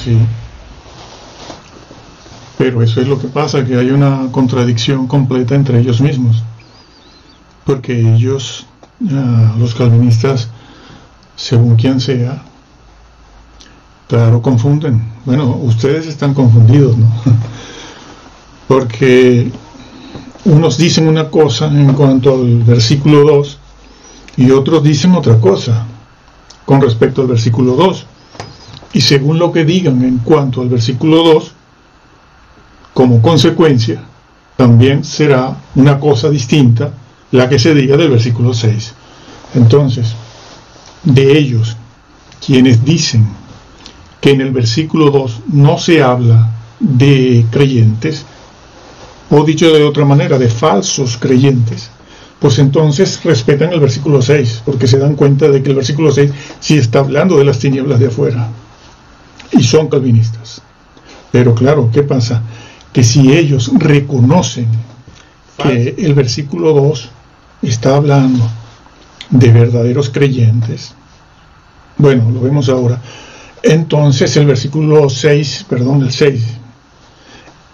sí. Pero eso es lo que pasa, que hay una contradicción completa entre ellos mismos. Porque ellos, los calvinistas, según quien sea, claro, confunden. Bueno, ustedes están confundidos, ¿no? Porque unos dicen una cosa en cuanto al versículo 2 y otros dicen otra cosa con respecto al versículo 2. Y según lo que digan en cuanto al versículo 2, como consecuencia, también será una cosa distinta la que se diga del versículo 6. Entonces, de ellos, quienes dicen que en el versículo 2 no se habla de creyentes, o dicho de otra manera, de falsos creyentes, pues entonces respetan el versículo 6, porque se dan cuenta de que el versículo 6 sí está hablando de las tinieblas de afuera, y son calvinistas. Pero claro, ¿qué pasa? Que si ellos reconocen que el versículo 2 está hablando de verdaderos creyentes, bueno, lo vemos ahora, entonces el versículo 6, perdón, el 6,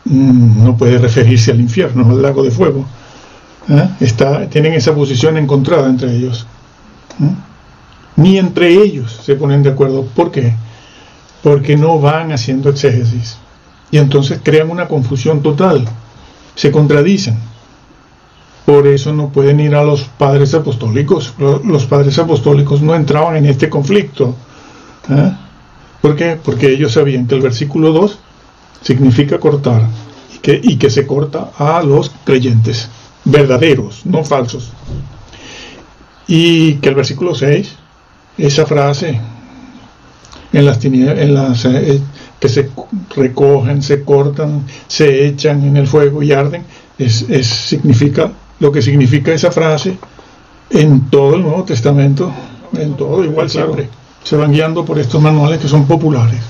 no puede referirse al infierno, al lago de fuego. Tienen esa posición encontrada entre ellos. Ni entre ellos se ponen de acuerdo. ¿Por qué? Porque no van haciendo exégesis. Y entonces crean una confusión total. Se contradicen. Por eso no pueden ir a los padres apostólicos. Los padres apostólicos no entraban en este conflicto. ¿Por qué? Porque ellos sabían que el versículo 2 significa cortar, y que se corta a los creyentes verdaderos, no falsos. Y que el versículo 6, esa frase, que se recogen, se cortan, se echan en el fuego y arden, significa lo que significa esa frase en todo el Nuevo Testamento, en todo, igual siempre. Se van guiando por estos manuales que son populares,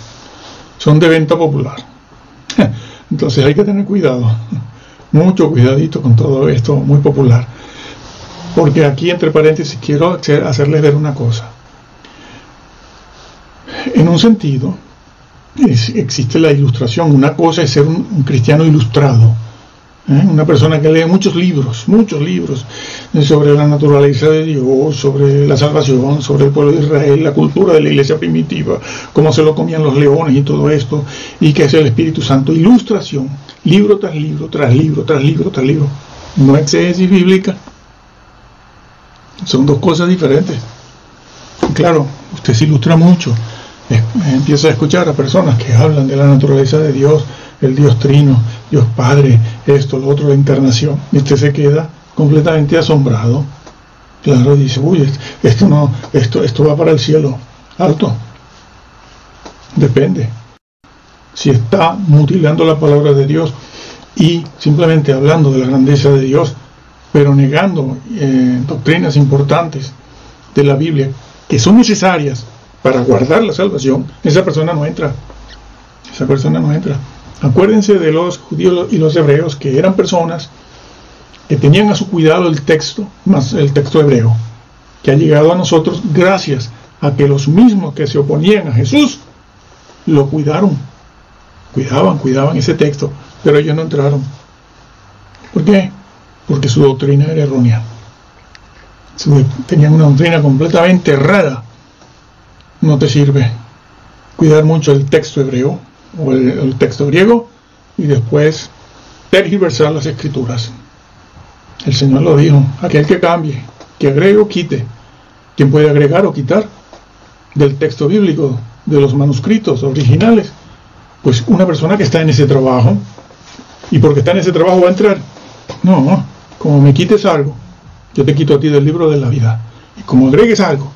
son de venta popular. Entonces hay que tener cuidado, mucho cuidadito con todo esto muy popular. Porque aquí, entre paréntesis, quiero hacerles ver una cosa. En un sentido, existe la ilustración. Una cosa es ser un cristiano ilustrado, una persona que lee muchos libros sobre la naturaleza de Dios, sobre la salvación, sobre el pueblo de Israel, la cultura de la iglesia primitiva, cómo se lo comían los leones y todo esto, y que es el Espíritu Santo. Ilustración, libro tras libro, tras libro, tras libro, tras libro. No exégesis bíblica. Son dos cosas diferentes. Claro, usted se ilustra mucho. Empieza a escuchar a personas que hablan de la naturaleza de Dios, el Dios Trino, Dios Padre, esto, lo otro, la encarnación, y usted se queda completamente asombrado. Claro, dice, uy, esto va para el cielo. Alto. Depende. Si está mutilando la palabra de Dios y simplemente hablando de la grandeza de Dios, pero negando doctrinas importantes de la Biblia que son necesarias para guardar la salvación, esa persona no entra. Esa persona no entra. Acuérdense de los judíos y los hebreos, que eran personas que tenían a su cuidado el texto, más el texto hebreo, que ha llegado a nosotros gracias a que los mismos que se oponían a Jesús lo cuidaban ese texto, pero ellos no entraron. ¿Por qué? Porque su doctrina era errónea. Tenían una doctrina completamente errada. No te sirve cuidar mucho el texto hebreo o el texto griego y después tergiversar las escrituras. El Señor lo dijo: aquel que cambie, que agregue o quite. ¿Quién puede agregar o quitar del texto bíblico, de los manuscritos originales? Pues una persona que está en ese trabajo, y porque está en ese trabajo va a entrar. No, como me quites algo, yo te quito a ti del libro de la vida, y como agregues algo,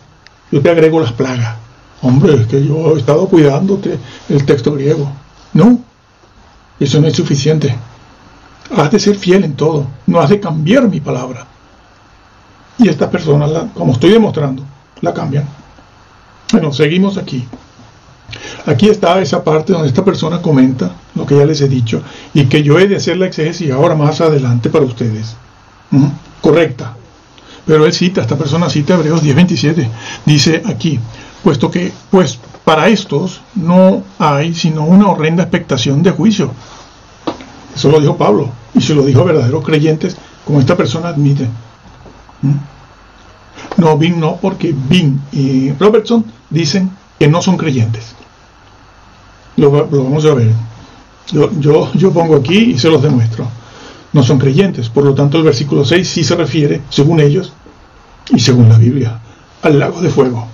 yo te agrego las plagas. Hombre, es que yo he estado cuidándote el texto griego. No, eso no es suficiente. Has de ser fiel en todo, no has de cambiar mi palabra. Y estas personas, como estoy demostrando, la cambian. Bueno, seguimos aquí. Aquí está esa parte donde esta persona comenta lo que ya les he dicho, y que yo he de hacer la exégesis ahora más adelante para ustedes. Correcta. Pero esta persona cita Hebreos 10:27. Dice aquí, pues para estos no hay sino una horrenda expectación de juicio. Eso lo dijo Pablo, y se lo dijo a verdaderos creyentes, como esta persona admite. No, Bean no, porque Bean y Robertson dicen que no son creyentes. Lo vamos a ver. Yo pongo aquí y se los demuestro. No son creyentes, por lo tanto el versículo 6 sí se refiere, según ellos y según la Biblia, al lago de fuego.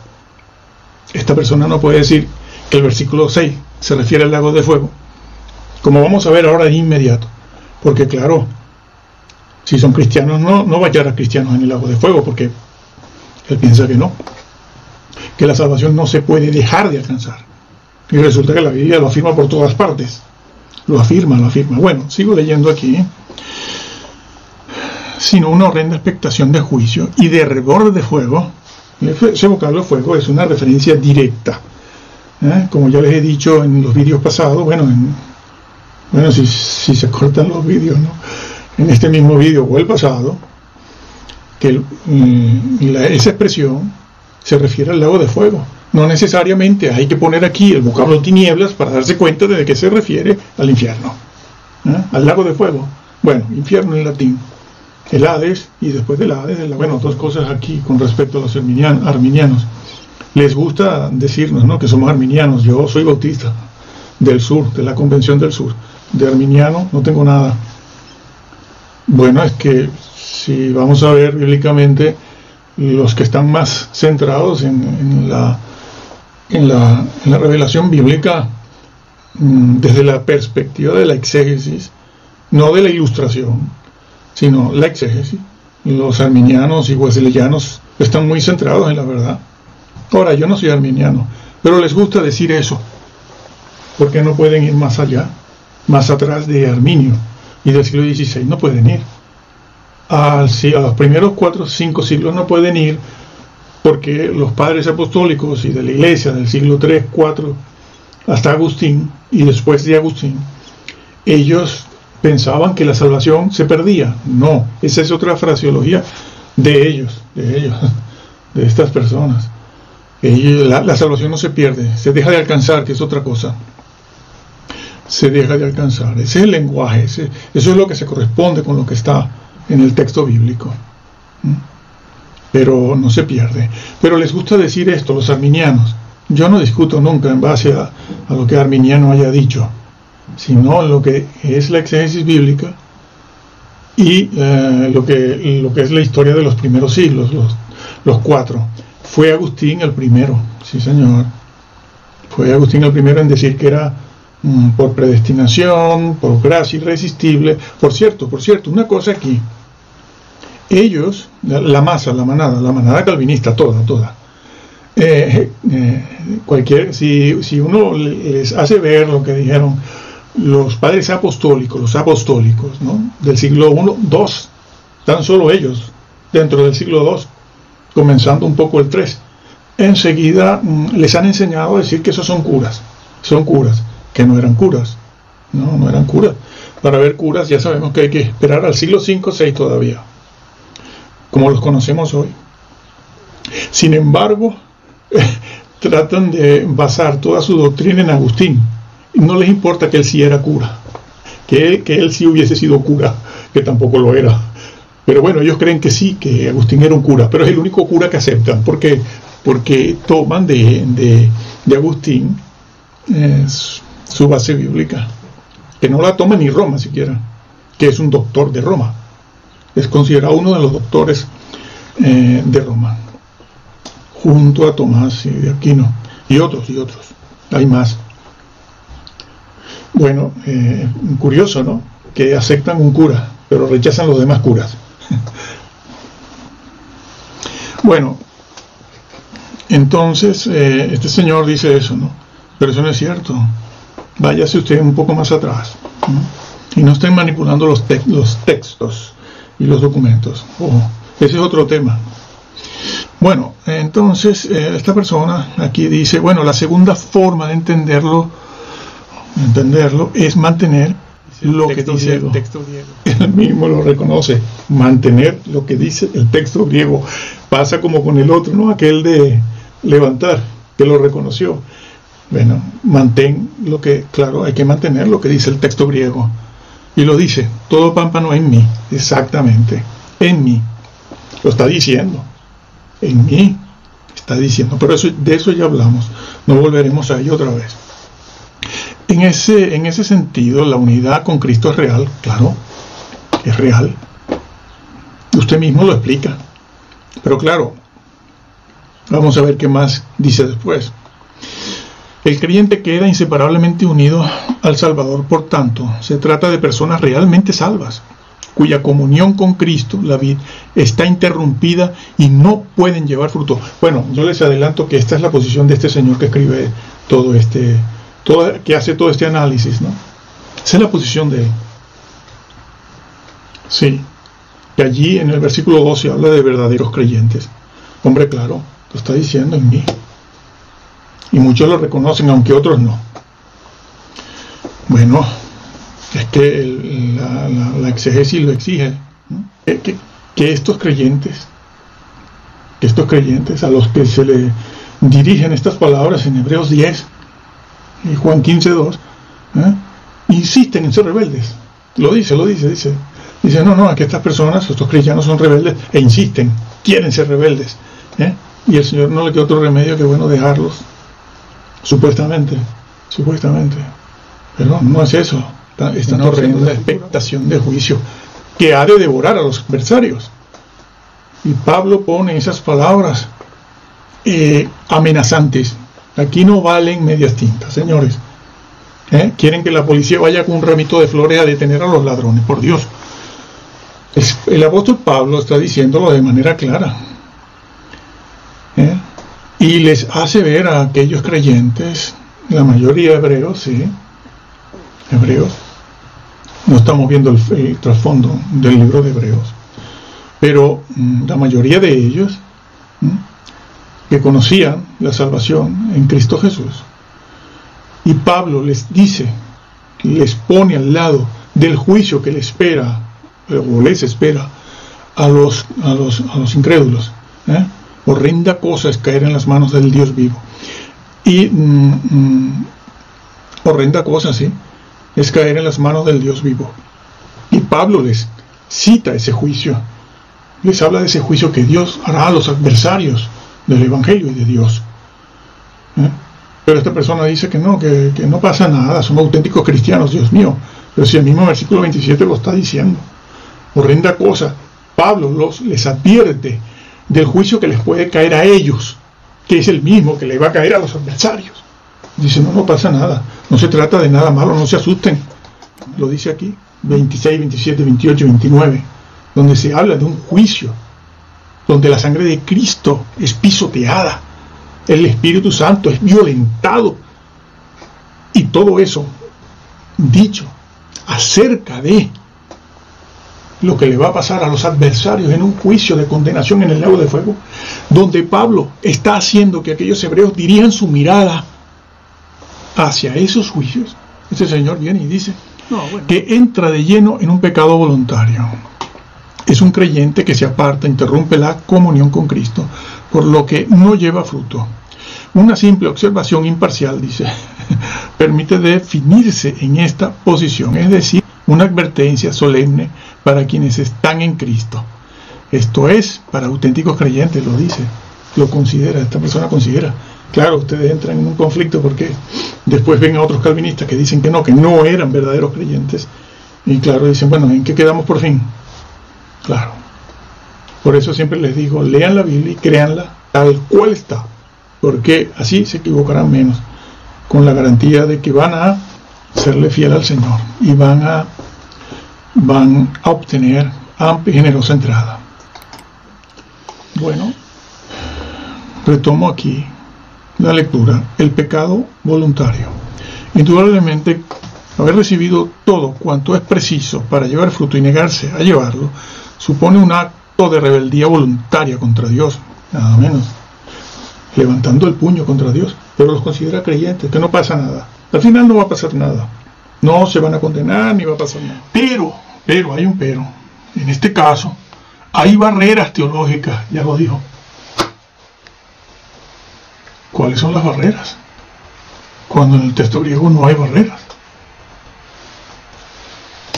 Esta persona no puede decir que el versículo 6 se refiere al lago de fuego, como vamos a ver ahora de inmediato, porque claro, si son cristianos no va a hallar a cristianos en el lago de fuego, porque él piensa que la salvación no se puede dejar de alcanzar, y resulta que la Biblia lo afirma por todas partes, lo afirma. Bueno, sigo leyendo aquí, sino una horrenda expectación de juicio y de hervor de fuego. Ese vocablo fuego es una referencia directa, como ya les he dicho en los vídeos pasados. Bueno, si se cortan los vídeos, ¿no? En este mismo vídeo o el pasado, que esa expresión se refiere al lago de fuego. No necesariamente hay que poner aquí el vocablo tinieblas para darse cuenta de que se refiere al infierno, al lago de fuego. Bueno, infierno en latín, el Hades, y después del Hades, bueno, dos cosas aquí con respecto a los arminianos. Les gusta decirnos, ¿no?, que somos arminianos. Yo soy bautista del sur, de la Convención del Sur. De arminiano no tengo nada. Bueno, es que si vamos a ver bíblicamente, los que están más centrados en la revelación bíblica, desde la perspectiva de la exégesis, no de la ilustración, sino la exégesis. Los arminianos y wesleyanos están muy centrados en la verdad. Ahora, yo no soy arminiano, pero les gusta decir eso, porque no pueden ir más allá, más atrás de Arminio y del siglo XVI. No pueden ir a los primeros 4 o 5 siglos, no pueden ir, porque los padres apostólicos y de la iglesia del siglo 3, 4 hasta Agustín, y después de Agustín, ellos pensaban que la salvación se perdía. No, esa es otra fraseología de ellos, de estas personas. La salvación no se pierde, se deja de alcanzar, que es otra cosa. Se deja de alcanzar. Ese es el lenguaje, eso es lo que se corresponde con lo que está en el texto bíblico. Pero no se pierde. Pero les gusta decir esto, los arminianos. Yo no discuto nunca en base a lo que Arminiano haya dicho, sino en lo que es la exégesis bíblica y lo que es la historia de los primeros siglos, los 4. Fue Agustín el primero, sí señor. Fue Agustín el primero en decir que era por predestinación, por gracia irresistible. Por cierto, una cosa aquí. Ellos, la manada calvinista, toda. Si uno les hace ver lo que dijeron los padres apostólicos, ¿no?, del siglo I, II, tan solo ellos, dentro del siglo II, comenzando un poco el 3, enseguida les han enseñado a decir que esos son curas, que no eran curas, no eran curas. Para ver curas ya sabemos que hay que esperar al siglo V, VI todavía, como los conocemos hoy. Sin embargo, tratan de basar toda su doctrina en Agustín, y no les importa que él sí era cura, que él sí hubiese sido cura, que tampoco lo era. Pero bueno, ellos creen que sí, que Agustín era un cura, pero es el único cura que aceptan, porque toman de Agustín su base bíblica, que no la toma ni Roma siquiera, que es un doctor de Roma, es considerado uno de los doctores de Roma, junto a Tomás y de Aquino, y otros, hay más. Bueno, curioso, ¿no?, que aceptan un cura, pero rechazan los demás curas. Bueno, entonces este señor dice eso, ¿no? Pero eso no es cierto. Váyase usted un poco más atrás, ¿no?, y no estén manipulando los textos y los documentos. Ese es otro tema. Bueno, entonces esta persona aquí dice, bueno, la segunda forma de entenderlo es mantener lo que dice el texto griego. Él mismo lo reconoce, mantener lo que dice el texto griego. Pasa como con el otro, ¿no? Aquel de levantar, que lo reconoció. Bueno, mantén lo que, claro, hay que mantener lo que dice el texto griego. Y lo dice, todo pámpano en mí, exactamente, en mí. Lo está diciendo, en mí está diciendo, pero de eso ya hablamos, no volveremos a ello otra vez. En ese sentido, la unidad con Cristo es real, claro, es real. Usted mismo lo explica. Pero claro, vamos a ver qué más dice después. El creyente queda inseparablemente unido al Salvador, por tanto, se trata de personas realmente salvas, cuya comunión con Cristo, la vida, está interrumpida y no pueden llevar fruto. Bueno, yo les adelanto que esta es la posición de este señor que escribe que hace todo este análisis, ¿no? Esa es la posición de él. Sí, que allí en el versículo 12 habla de verdaderos creyentes. Hombre, claro, lo está diciendo en mí. Y muchos lo reconocen, aunque otros no. Bueno, es que la exégesis lo exige, ¿no? Que estos creyentes a los que se le dirigen estas palabras en Hebreos 10 y Juan 15:2, insisten en ser rebeldes. Lo dice, no, es que estas personas, estos cristianos son rebeldes e insisten, quieren ser rebeldes, y el Señor no le queda otro remedio que, bueno, dejarlos, supuestamente, pero no es eso. Están corriendo la expectación de juicio que ha de devorar a los adversarios. Y Pablo pone esas palabras amenazantes. Aquí no valen medias tintas, señores. Quieren que la policía vaya con un ramito de flores a detener a los ladrones, por Dios. El apóstol Pablo está diciéndolo de manera clara. Y les hace ver a aquellos creyentes, la mayoría de hebreos, sí, hebreos, no estamos viendo el trasfondo del libro de Hebreos, pero la mayoría de ellos que conocían la salvación en Cristo Jesús. Y Pablo les dice, les pone al lado del juicio que les espera, o les espera a los incrédulos. Horrenda cosa es caer en las manos del Dios vivo. Y horrenda cosa, sí, es caer en las manos del Dios vivo. Y Pablo les cita ese juicio, les habla de ese juicio que Dios hará a los adversarios del Evangelio y de Dios. Pero esta persona dice que no pasa nada, son auténticos cristianos, Dios mío. Pero si el mismo versículo 27 lo está diciendo, horrenda cosa. Pablo les advierte del juicio que les puede caer a ellos, que es el mismo que le va a caer a los adversarios. Dice, no pasa nada, no se trata de nada malo, no se asusten. Lo dice aquí, 26, 27, 28, 29, donde se habla de un juicio, donde la sangre de Cristo es pisoteada, el Espíritu Santo es violentado, y todo eso dicho acerca de lo que le va a pasar a los adversarios en un juicio de condenación en el lago de fuego, donde Pablo está haciendo que aquellos hebreos dirijan su mirada hacia esos juicios. Este señor viene y dice que entra de lleno en un pecado voluntario. Es un creyente que se aparta, interrumpe la comunión con Cristo, por lo que no lleva fruto. Una simple observación imparcial, dice, permite definirse en esta posición, es decir, una advertencia solemne para quienes están en Cristo. Esto es para auténticos creyentes, lo dice, lo considera, esta persona considera. Claro, ustedes entran en un conflicto porque después ven a otros calvinistas que dicen que no eran verdaderos creyentes. Y claro, dicen, bueno, ¿en qué quedamos por fin? Claro. Por eso siempre les digo, lean la Biblia y créanla tal cual está, porque así se equivocarán menos, con la garantía de que van a serle fiel al Señor y van a obtener amplia y generosa entrada. Bueno, retomo aquí la lectura. El pecado voluntario. Indudablemente, haber recibido todo cuanto es preciso para llevar fruto y negarse a llevarlo supone un acto de rebeldía voluntaria contra Dios, nada menos, levantando el puño contra Dios, pero los considera creyentes, que no pasa nada. Al final no va a pasar nada. No se van a condenar ni va a pasar nada. Pero, hay un pero. En este caso, hay barreras teológicas, ya lo dijo. ¿Cuáles son las barreras? Cuando en el texto griego no hay barreras.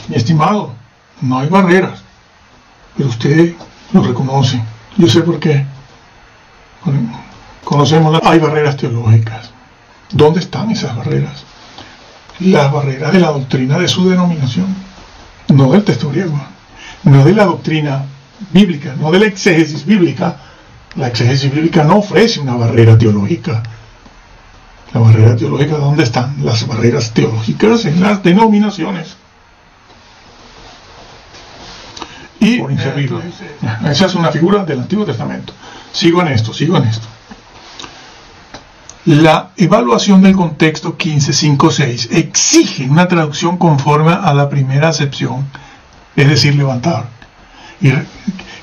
Mi estimado, no hay barreras. Pero usted lo reconoce. Yo sé por qué. Conocemos, hay barreras teológicas. ¿Dónde están esas barreras? Las barreras de la doctrina de su denominación, no del texto griego, no de la doctrina bíblica, no de la exégesis bíblica. La exégesis bíblica no ofrece una barrera teológica. La barrera teológica, ¿dónde están? Las barreras teológicas en las denominaciones. Y por inservible. Esa es una figura del Antiguo Testamento. Sigo en esto. La evaluación del contexto 15.5.6 exige una traducción conforme a la primera acepción, es decir, levantar. ¿Y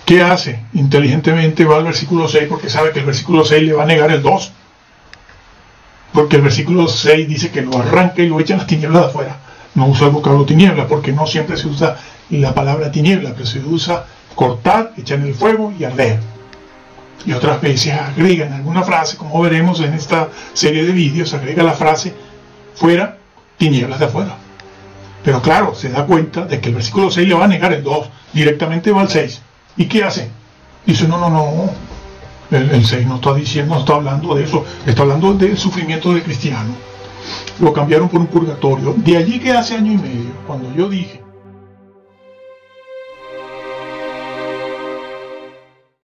qué hace? Inteligentemente va al versículo 6 porque sabe que el versículo 6 le va a negar el 2. Porque el versículo 6 dice que lo arranca y lo echa en las tinieblas de afuera. No usa el vocablo tiniebla porque no siempre se usa la palabra tiniebla, pero se usa cortar, echar en el fuego y arder. Y otras veces agregan alguna frase, como veremos en esta serie de vídeos, agrega la frase fuera, tinieblas de afuera. Pero claro, se da cuenta de que el versículo 6 le va a negar el 2, directamente va al 6. ¿Y qué hace? Dice, no, el 6 no está diciendo, no está hablando de eso, está hablando del sufrimiento del cristiano. Lo cambiaron por un purgatorio. De allí que hace año y medio, cuando yo dije